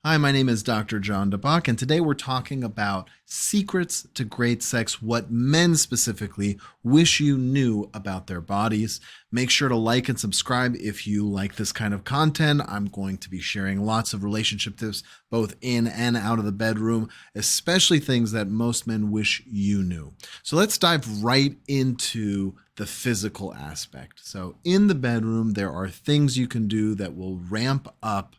Hi, my name is Dr. Jon Dabach, and today we're talking about secrets to great sex, what men specifically wish you knew about their bodies. Make sure to like and subscribe if you like this kind of content. I'm going to be sharing lots of relationship tips, both in and out of the bedroom, especially things that most men wish you knew. So let's dive right into the physical aspect. So in the bedroom, there are things you can do that will ramp up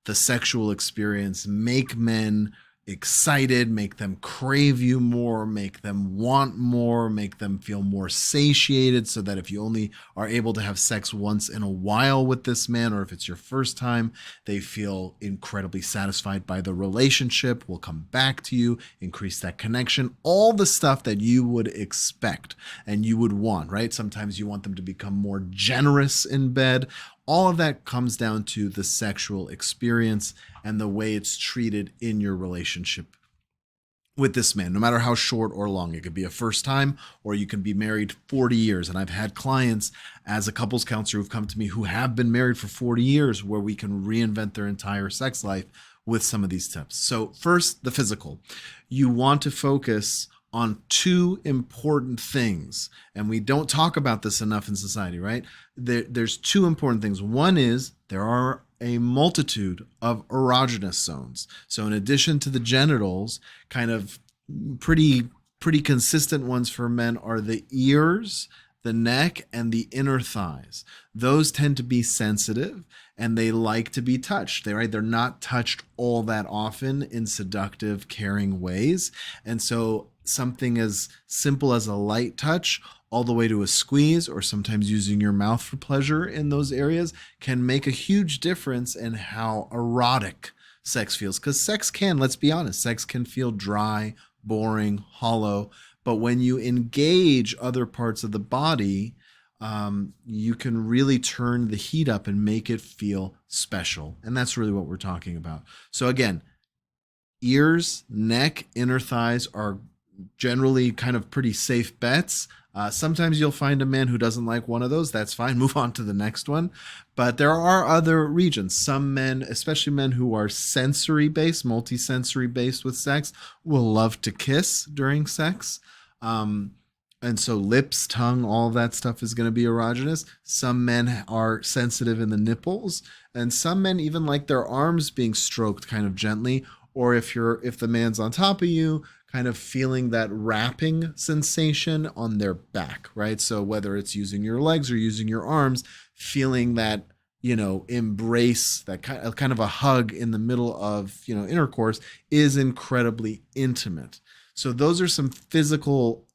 the sexual experience, make men excited, make them crave you more, make them want more, make them feel more satiated, so that if you only are able to have sex once in a while with this man, or if it's your first time, they feel incredibly satisfied by the relationship, will come back to you, increase that connection, all the stuff that you would expect and you would want, right? Sometimes you want them to become more generous in bed. All of that comes down to the sexual experience and the way it's treated in your relationship with this man, no matter how short or long. It could be a first time, or you can be married 40 years. And I've had clients as a couples counselor who've come to me who have been married for 40 years, where we can reinvent their entire sex life with some of these tips. So first, the physical. You want to focus on two important things. And we don't talk about this enough in society, right? There's two important things. One is there are a multitude of erogenous zones. So in addition to the genitals, kind of pretty consistent ones for men are the ears, the neck, and the inner thighs. Those tend to be sensitive and they like to be touched. They're not touched all that often in seductive, caring ways. And so something as simple as a light touch all the way to a squeeze, or sometimes using your mouth for pleasure in those areas, can make a huge difference in how erotic sex feels. Because sex can, let's be honest, sex can feel dry, boring, hollow. But when you engage other parts of the body, you can really turn the heat up and make it feel special. And that's really what we're talking about. So again, ears, neck, inner thighs are generally kind of pretty safe bets. Sometimes you'll find a man who doesn't like one of those. That's fine. Move on to the next one. But there are other regions. Some men, especially men who are sensory based, multi-sensory based with sex, will love to kiss during sex. And so lips, tongue, all of that stuff is going to be erogenous. Some men are sensitive in the nipples, and some men even like their arms being stroked kind of gently. Or if the man's on top of you, kind of feeling that wrapping sensation on their back, right? So whether it's using your legs or using your arms, feeling that, embrace, that kind of a hug in the middle of, intercourse is incredibly intimate. So those are some physical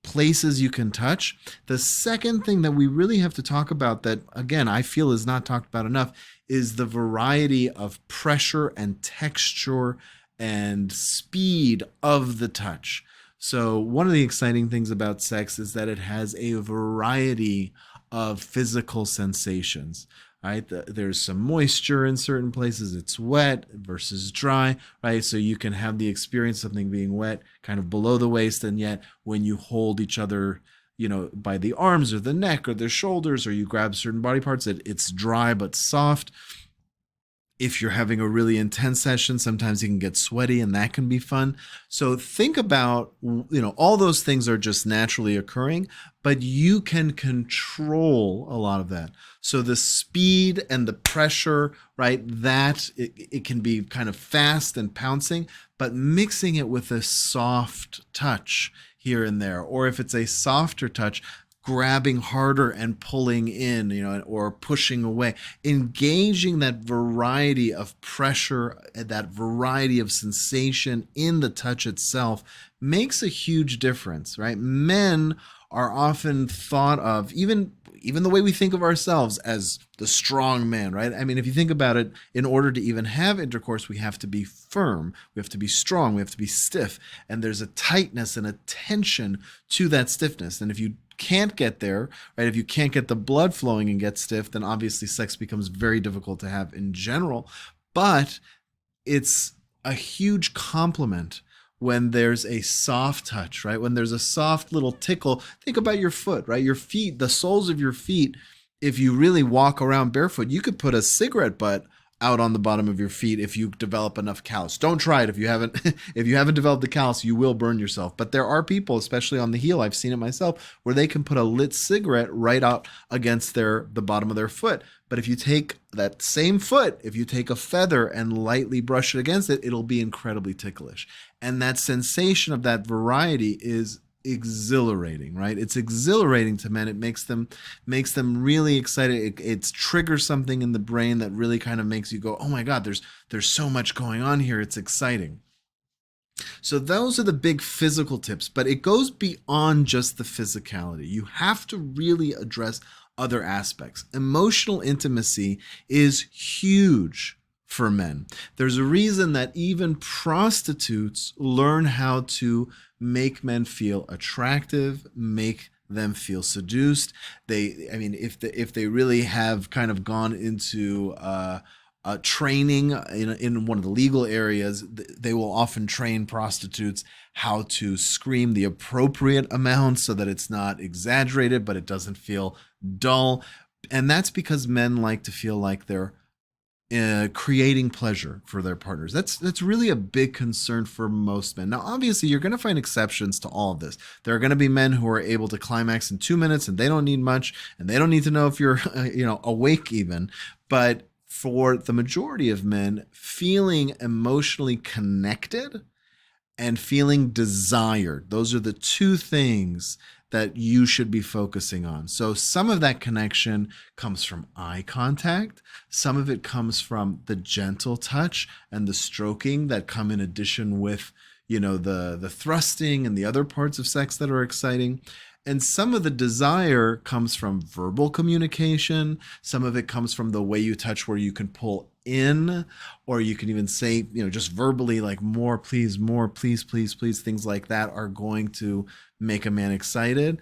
places you can touch. The second thing that we really have to talk about, that again, I feel is not talked about enough, is the variety of pressure and texture and speed of the touch. So one of the exciting things about sex is that it has a variety of physical sensations, right? There's some moisture in certain places. It's wet versus dry, right? So you can have the experience of something being wet kind of below the waist, and yet when you hold each other, by the arms or the neck or the shoulders, or you grab certain body parts, it's dry but soft. If you're having a really intense session, sometimes you can get sweaty, and that can be fun. So think about, all those things are just naturally occurring, but you can control a lot of that. So the speed and the pressure, right, that it can be kind of fast and pouncing, but mixing it with a soft touch here and there. Or if it's a softer touch, grabbing harder and pulling in, or pushing away, engaging that variety of pressure, that variety of sensation in the touch itself makes a huge difference, right? Men are often thought of, even the way we think of ourselves, as the strong man, right? I mean, if you think about it, in order to even have intercourse, we have to be firm, we have to be strong, we have to be stiff, and there's a tightness and a tension to that stiffness. And if you can't get there, right? If you can't get the blood flowing and get stiff, then obviously sex becomes very difficult to have in general. But it's a huge compliment when there's a soft touch, right? When there's a soft little tickle. Think about your foot, right? Your feet, the soles of your feet. If you really walk around barefoot, you could put a cigarette butt out on the bottom of your feet if you develop enough callus. Don't try it if you haven't if you haven't developed the callus, you will burn yourself. But there are people, especially on the heel, I've seen it myself, where they can put a lit cigarette right out against the bottom of their foot. But if you take that same foot, if you take a feather and lightly brush it against it, it'll be incredibly ticklish. And that sensation of that variety is exhilarating, right? It's exhilarating to men. It makes them really excited. It triggers something in the brain that really kind of makes you go, oh my God, there's so much going on here. It's exciting. So those are the big physical tips, but it goes beyond just the physicality. You have to really address other aspects. Emotional intimacy is huge for men. There's a reason that even prostitutes learn how to make men feel attractive, make them feel seduced. If they really have kind of gone into training in one of the legal areas, they will often train prostitutes how to scream the appropriate amount so that it's not exaggerated, but it doesn't feel dull. And that's because men like to feel like they're creating pleasure for their partners. That's really a big concern for most men. Now, obviously, you're going to find exceptions to all of this. There are going to be men who are able to climax in 2 minutes, and they don't need much, and they don't need to know if you're, awake even. But for the majority of men, feeling emotionally connected and feeling desired, those are the two things that you should be focusing on. So some of that connection comes from eye contact. Some of it comes from the gentle touch and the stroking that come in addition with, the thrusting and the other parts of sex that are exciting. And some of the desire comes from verbal communication. Some of it comes from the way you touch, where you can pull in, or you can even say, just verbally, like more, please, please. Things like that are going to make a man excited.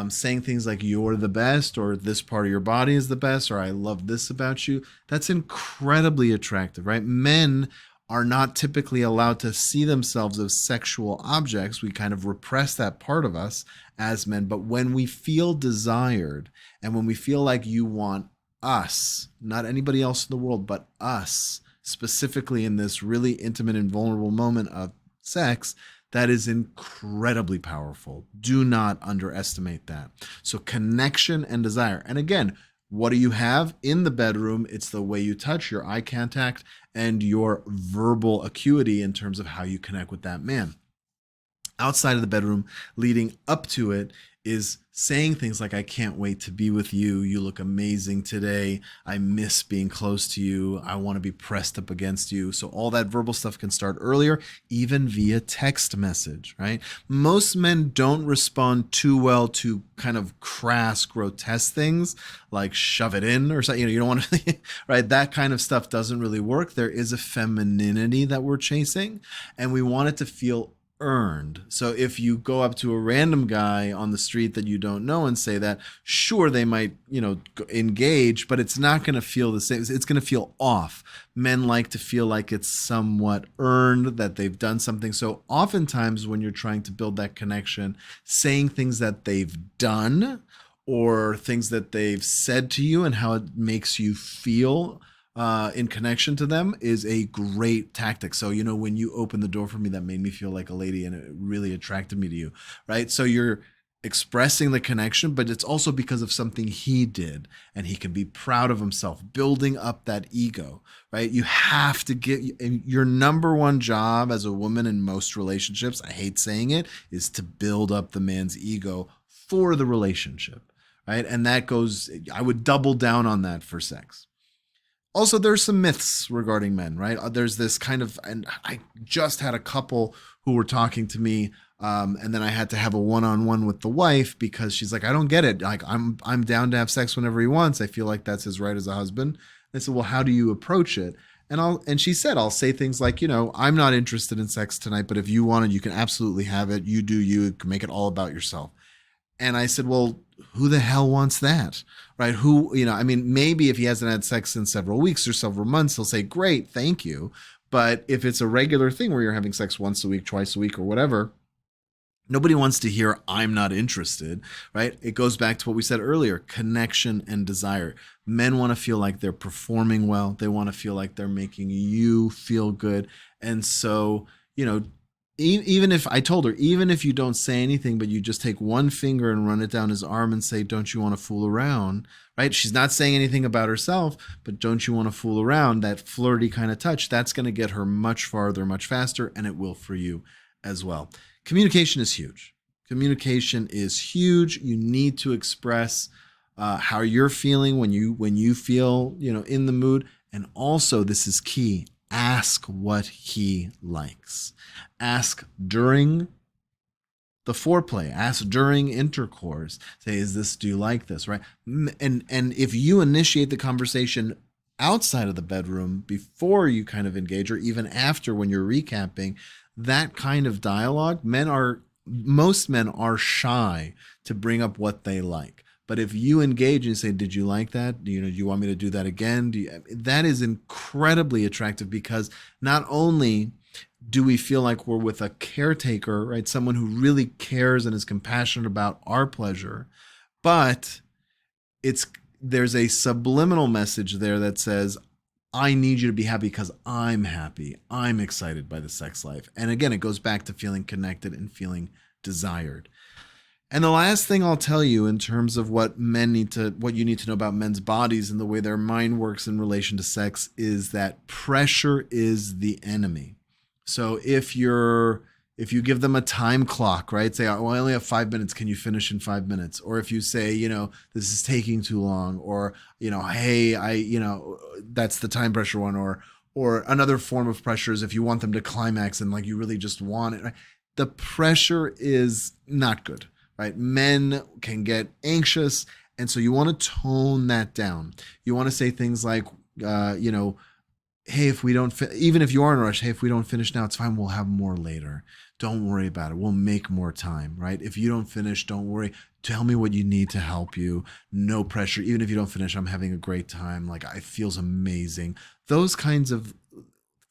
Saying things like you're the best, or this part of your body is the best, or I love this about you. That's incredibly attractive, right? Men are not typically allowed to see themselves as sexual objects. We kind of repress that part of us as men. But when we feel desired, and when we feel like you want us, not anybody else in the world, but us, specifically in this really intimate and vulnerable moment of sex, that is incredibly powerful. Do not underestimate that. So connection and desire. And again, what do you have in the bedroom? It's the way you touch, your eye contact, and your verbal acuity in terms of how you connect with that man. Outside of the bedroom, leading up to it, is saying things like, I can't wait to be with you. You look amazing today. I miss being close to you. I want to be pressed up against you. So all that verbal stuff can start earlier, even via text message, right? Most men don't respond too well to kind of crass, grotesque things like shove it in or something. You don't want to, right? That kind of stuff doesn't really work. There is a femininity that we're chasing, and we want it to feel earned. So if you go up to a random guy on the street that you don't know and say that, sure, they might, engage, but it's not going to feel the same. It's going to feel off. Men like to feel like it's somewhat earned, that they've done something. So oftentimes when you're trying to build that connection, saying things that they've done or things that they've said to you and how it makes you feel in connection to them is a great tactic. So, when you opened the door for me, that made me feel like a lady and it really attracted me to you, right? So you're expressing the connection, but it's also because of something he did, and he can be proud of himself, building up that ego, right? You have to get your number one job as a woman in most relationships, I hate saying it, is to build up the man's ego for the relationship, right? And that goes, I would double down on that for sex. Also, there's some myths regarding men, right? There's this kind of, and I just had a couple who were talking to me, and then I had to have a one-on-one with the wife because she's like, I don't get it. Like, I'm down to have sex whenever he wants. I feel like that's his right as a husband. And I said, well, how do you approach it? And she said, I'll say things like, I'm not interested in sex tonight, but if you want it, you can absolutely have it. You do you. Can make it all about yourself. And I said, well, who the hell wants that, right? Maybe if he hasn't had sex in several weeks or several months, he'll say, great, thank you. But if it's a regular thing where you're having sex once a week, twice a week, or whatever, Nobody wants to hear I'm not interested, right? It goes back to what we said earlier, connection and desire. Men want to feel like they're performing well. They want to feel like they're making you feel good. And so, you know, even if I told her, even if you don't say anything, but you just take one finger and run it down his arm and say, don't you want to fool around? Right? She's not saying anything about herself, but don't you want to fool around? That flirty kind of touch, that's going to get her much farther, much faster, and it will for you as well. Communication is huge. Communication is huge. You need to express how you're feeling when you feel in the mood, and also this is key. Ask what he likes. Ask during the foreplay. Ask during intercourse. Say, do you like this? Right? And if you initiate the conversation outside of the bedroom before you kind of engage, or even after when you're recapping, that kind of dialogue, most men are shy to bring up what they like. But if you engage and say, did you like that? Do you want me to do that again? That is incredibly attractive, because not only do we feel like we're with a caretaker, right? Someone who really cares and is compassionate about our pleasure, but there's a subliminal message there that says, I need you to be happy because I'm happy. I'm excited by the sex life. And again, it goes back to feeling connected and feeling desired. And the last thing I'll tell you in terms of what you need to know about men's bodies and the way their mind works in relation to sex is that pressure is the enemy. So if you give them a time clock, right? Say, well, I only have 5 minutes. Can you finish in 5 minutes? Or if you say, this is taking too long, or, hey, that's the time pressure one, or another form of pressure is if you want them to climax and like you really just want it. Right? The pressure is not good, right? Men can get anxious. And so you want to tone that down. You want to say things like, hey, if we don't, even if you are in a rush, hey, if we don't finish now, it's fine. We'll have more later. Don't worry about it. We'll make more time, right? If you don't finish, don't worry. Tell me what you need to help you. No pressure. Even if you don't finish, I'm having a great time. Like, it feels amazing. Those kinds of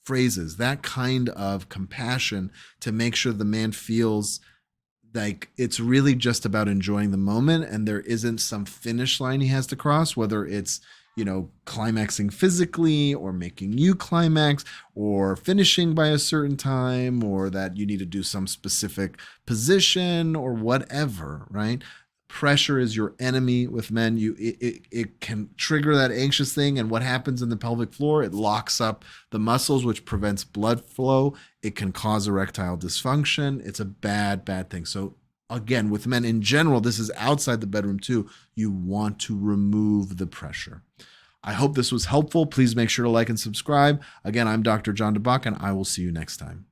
phrases, that kind of compassion to make sure the man feels like it's really just about enjoying the moment and there isn't some finish line he has to cross, whether it's climaxing physically or making you climax or finishing by a certain time, or that you need to do some specific position or whatever, right? Pressure is your enemy with men. It can trigger that anxious thing. And what happens in the pelvic floor? It locks up the muscles, which prevents blood flow. It can cause erectile dysfunction. It's a bad, bad thing. So again, with men in general, this is outside the bedroom too. You want to remove the pressure. I hope this was helpful. Please make sure to like and subscribe. Again, I'm Dr. Jon Dabach, and I will see you next time.